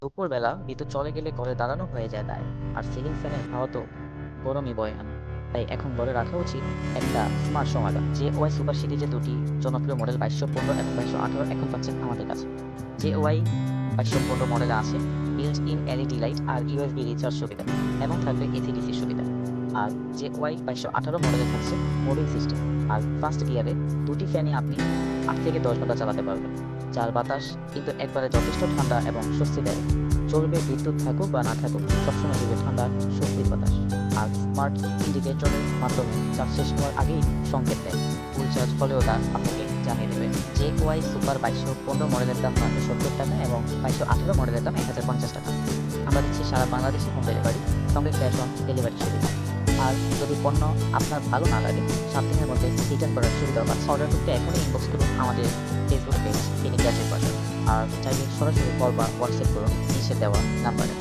দুপুরবেলা বিদ্যুৎ চলে গেলে ঘরে দাঁড়ানো হয়ে যায় দায়, আর সিলিং ফ্যানের হাওয়া তো গরমই বয়ে আনে। তাই এখন ঘরে রাখা উচিত একটা স্মার্ট সমাধান। যে ওয়াই সুপার সিরিজে দুটি জনপ্রিয় মডেল 2215 এবং 2218 এখন পাচ্ছেন আমাদের কাছে। যে ওয়াই 2215 মডেলে আছে বিল্ট ইন এলইডি লাইট আর ইউএসবি রিচার্জ সুবিধা এবং থাকবে এসি ডিসি সুবিধা। আর যে ওয়াই 2218 মডেলে থাকছে মোবিল সিস্টেম আর ফার্স্ট গিয়ারে দুটি ফ্যানই আপনি 8 থেকে 10 ঘন্টা চালাতে পারবেন, যার বাতাস কিন্তু একবারে যথেষ্ট ঠান্ডা এবং স্বস্তিদায়ক। চলবে বিদ্যুৎ থাকুক বা না থাকুক, সবসময় দিবে ঠান্ডা স্বস্তির বাতাস। আর স্মার্ট ইন্ডিকেটরের মাধ্যমে চার্জ শেষ হওয়ার আগেই সংকেত দেয়, ফুল চার্জ হলেও তা আপনাকে জানিয়ে দেবে। যে ওয়াই সুপার 2215 মডেলের দাম 970 টাকা এবং 2218 মডেলের দাম 1050 টাকা। আমরা দিচ্ছি সারা বাংলাদেশে হোম ডেলিভারি, সঙ্গে ক্যাশ অন ডেলিভারি সুবিধা। আর যদি পণ্য আপনার ভালো না লাগে 7 দিনের মধ্যে রিটার্ন করার সুবিধাও পাচ্ছে। অর্ডার করতে এখনই ইনবক্স করুন আমাদের ফেসবুক পেজ, তিনি গ্যাজেট বাজার। আর চাইলে সরাসরি কল বা হোয়াটসঅ্যাপ করুন নিচে দেওয়া নাম্বারে।